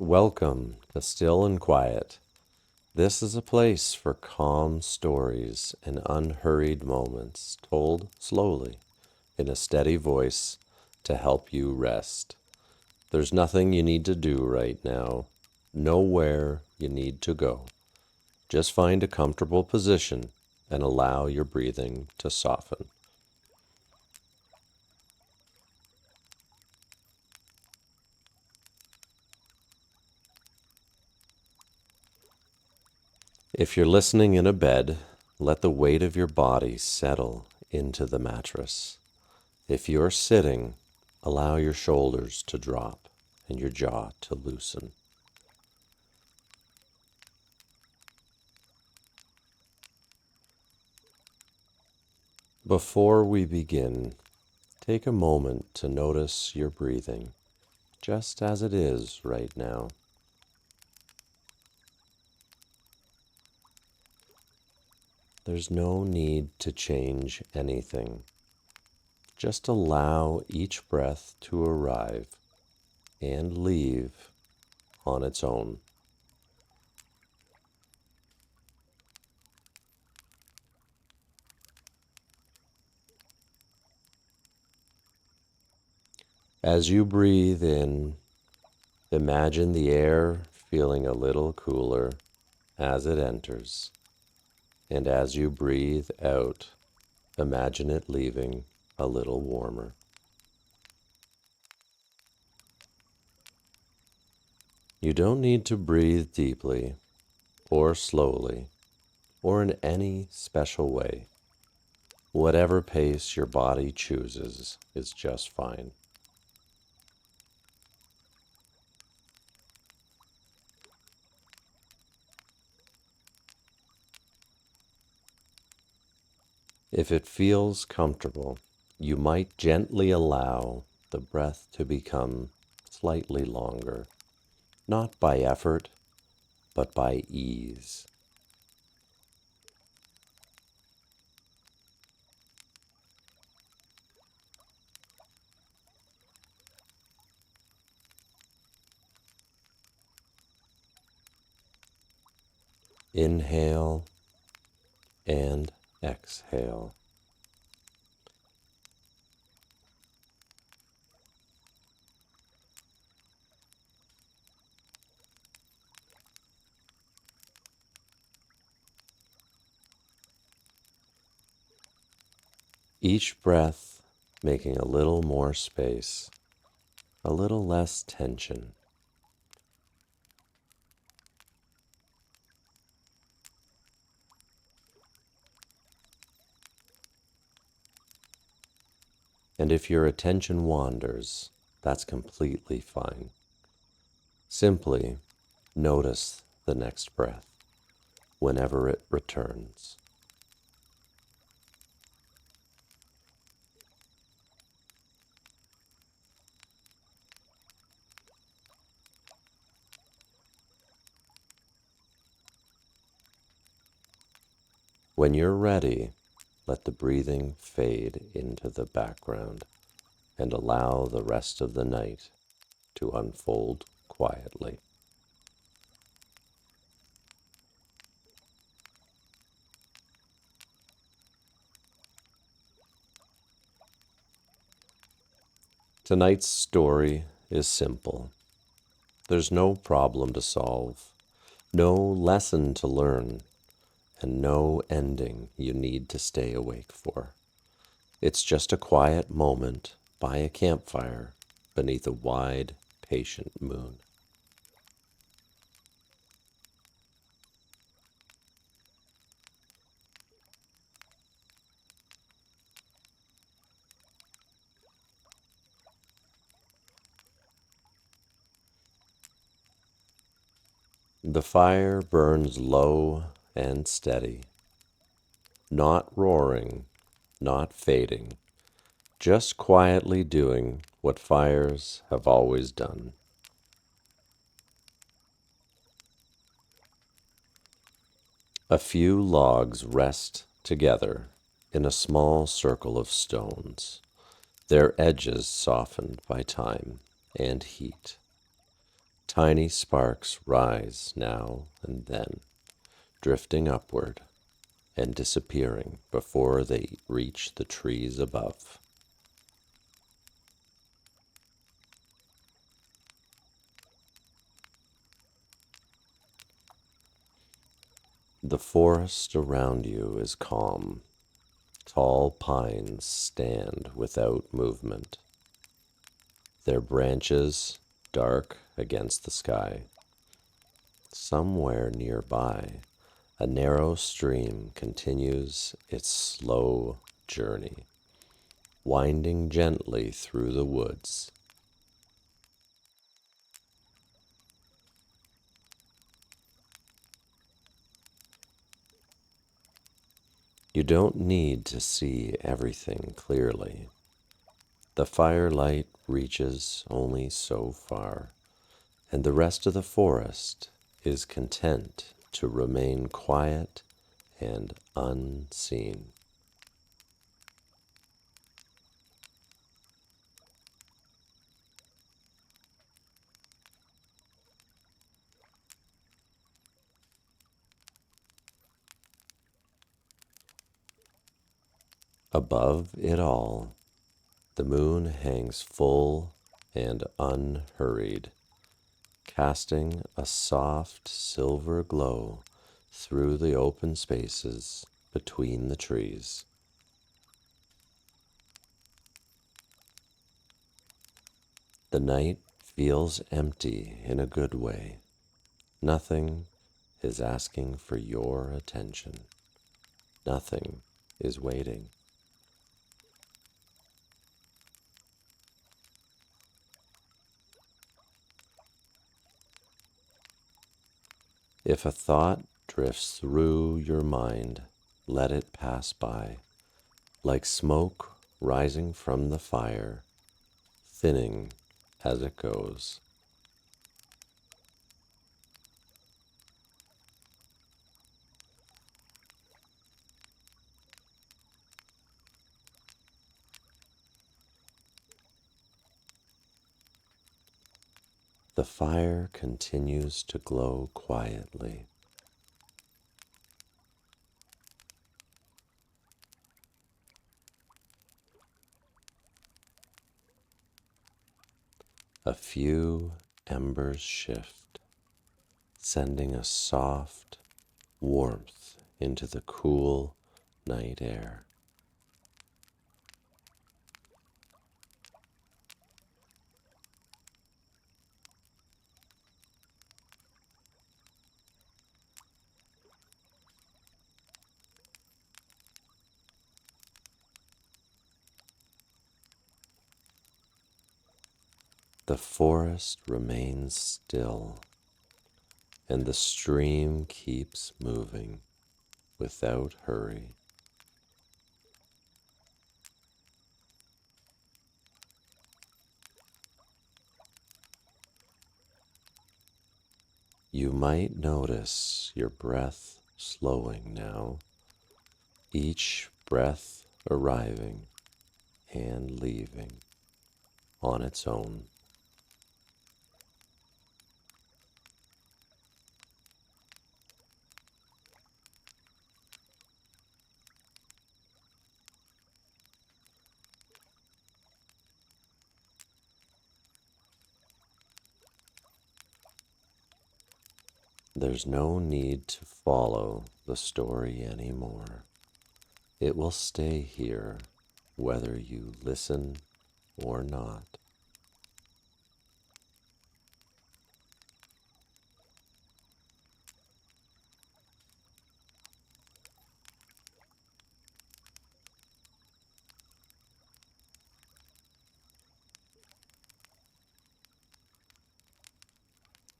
Welcome to Still and Quiet. This is a place for calm stories and unhurried moments told slowly in a steady voice to help you rest. There's nothing you need to do right now, nowhere you need to go. Just find a comfortable position and allow your breathing to soften. If you're listening in a bed, let the weight of your body settle into the mattress. If you're sitting, allow your shoulders to drop and your jaw to loosen. Before we begin, take a moment to notice your breathing, just as it is right now. There's no need to change anything. Just allow each breath to arrive and leave on its own. As you breathe in, imagine the air feeling a little cooler as it enters. And as you breathe out, imagine it leaving a little warmer. You don't need to breathe deeply or slowly or in any special way. Whatever pace your body chooses is just fine. If it feels comfortable, you might gently allow the breath to become slightly longer, not by effort, but by ease. Inhale and exhale. Each breath making a little more space, a little less tension. And if your attention wanders, that's completely fine. Simply notice the next breath whenever it returns. When you're ready, let the breathing fade into the background and allow the rest of the night to unfold quietly. Tonight's story is simple. There's no problem to solve, no lesson to learn, and no ending you need to stay awake for. It's just a quiet moment by a campfire beneath a wide, patient moon. The fire burns low and steady, not roaring, not fading, just quietly doing what fires have always done. A few logs rest together in a small circle of stones, their edges softened by time and heat. Tiny sparks rise now and then, drifting upward and disappearing before they reach the trees above. The forest around you is calm. Tall pines stand without movement, their branches dark against the sky. Somewhere nearby, a narrow stream continues its slow journey, winding gently through the woods. You don't need to see everything clearly. The firelight reaches only so far, and the rest of the forest is content to remain quiet and unseen. Above it all, the moon hangs full and unhurried, casting a soft silver glow through the open spaces between the trees. The night feels empty in a good way. Nothing is asking for your attention. Nothing is waiting. If a thought drifts through your mind, let it pass by, like smoke rising from the fire, thinning as it goes. The fire continues to glow quietly. A few embers shift, sending a soft warmth into the cool night air. The forest remains still, and the stream keeps moving without hurry. You might notice your breath slowing now, each breath arriving and leaving on its own. There's no need to follow the story anymore. It will stay here whether you listen or not.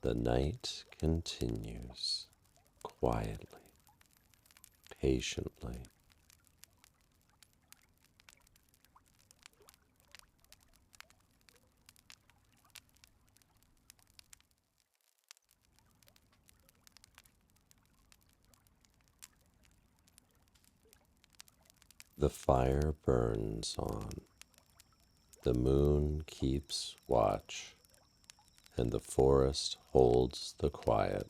The night continues quietly, patiently. The fire burns on. The moon keeps watch and the forest holds the quiet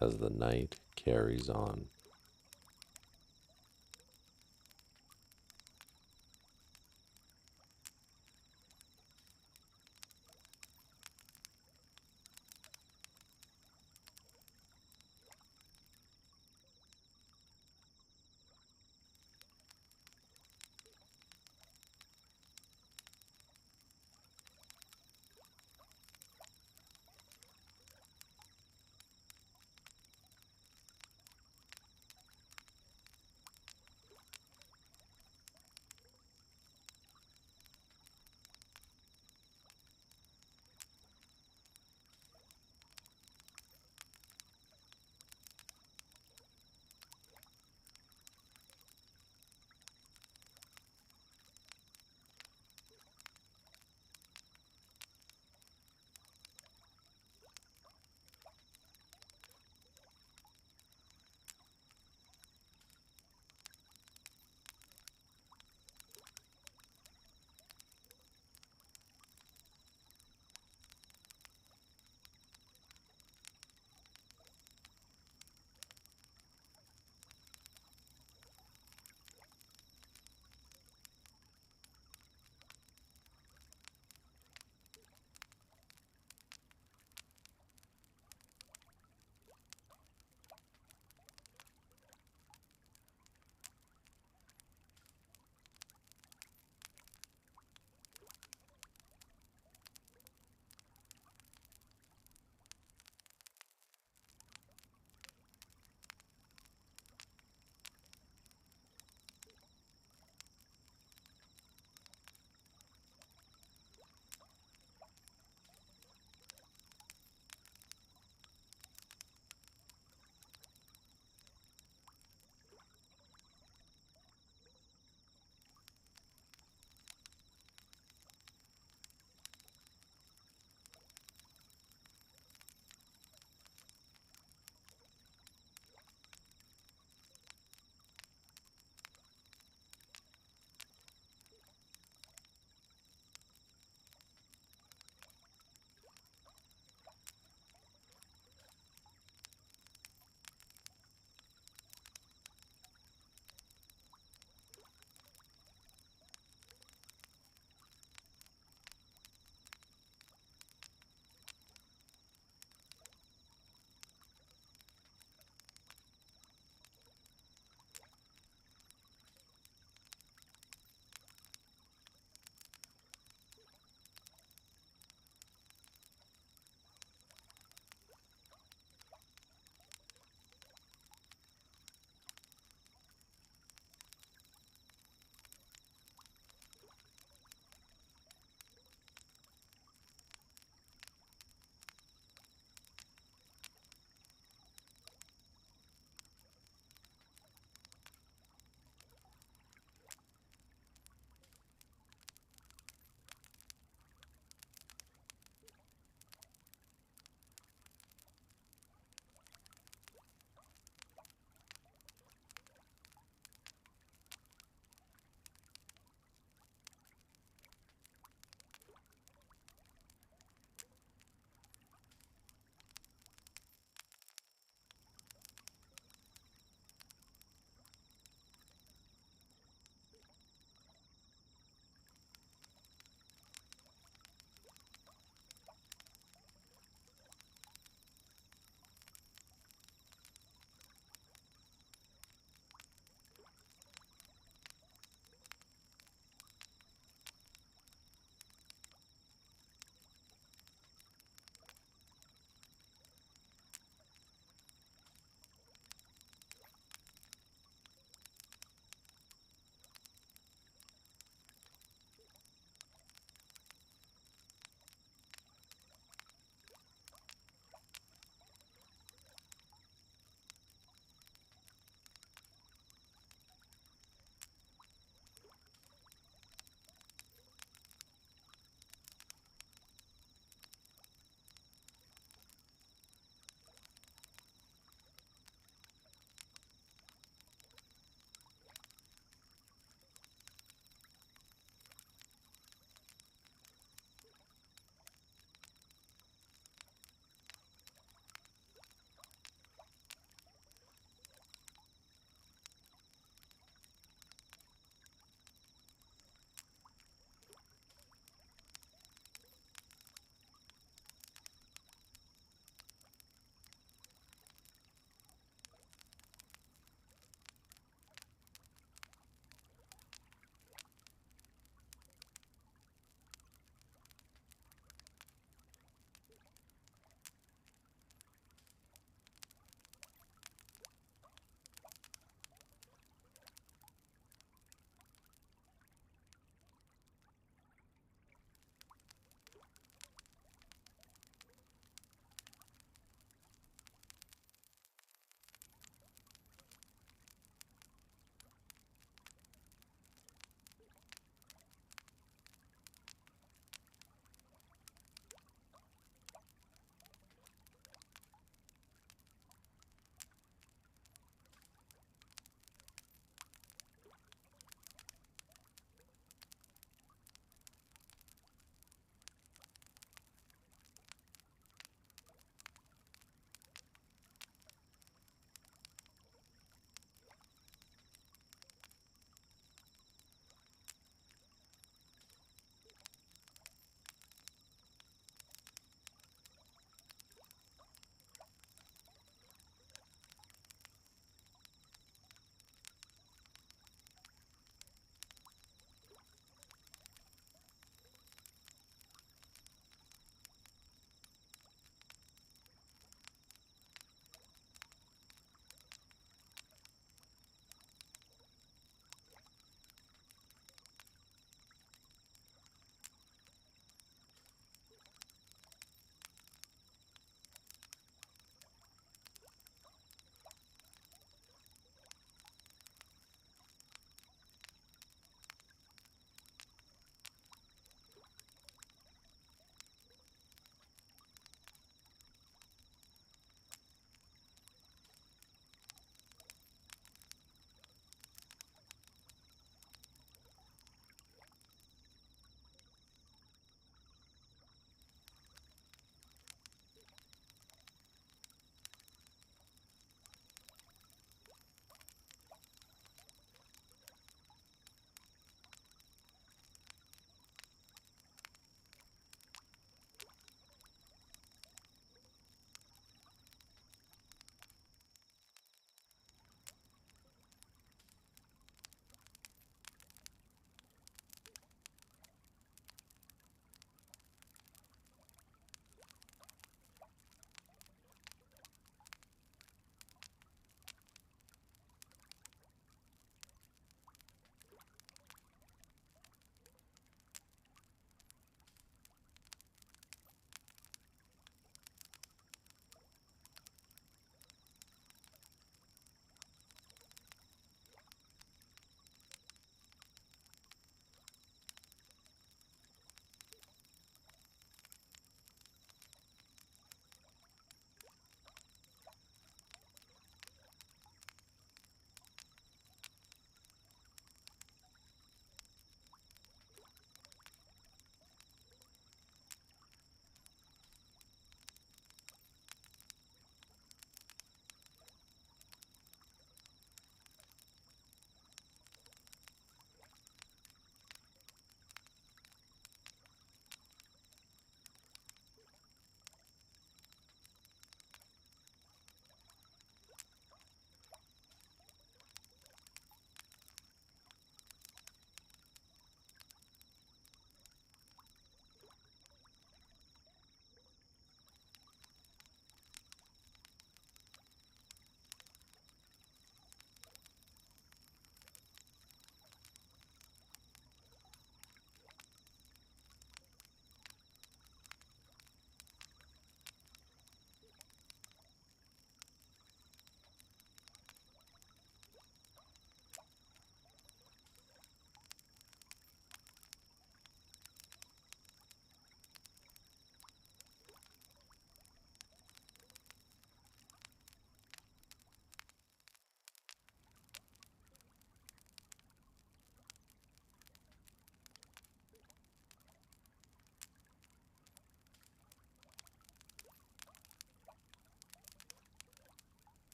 as the night carries on.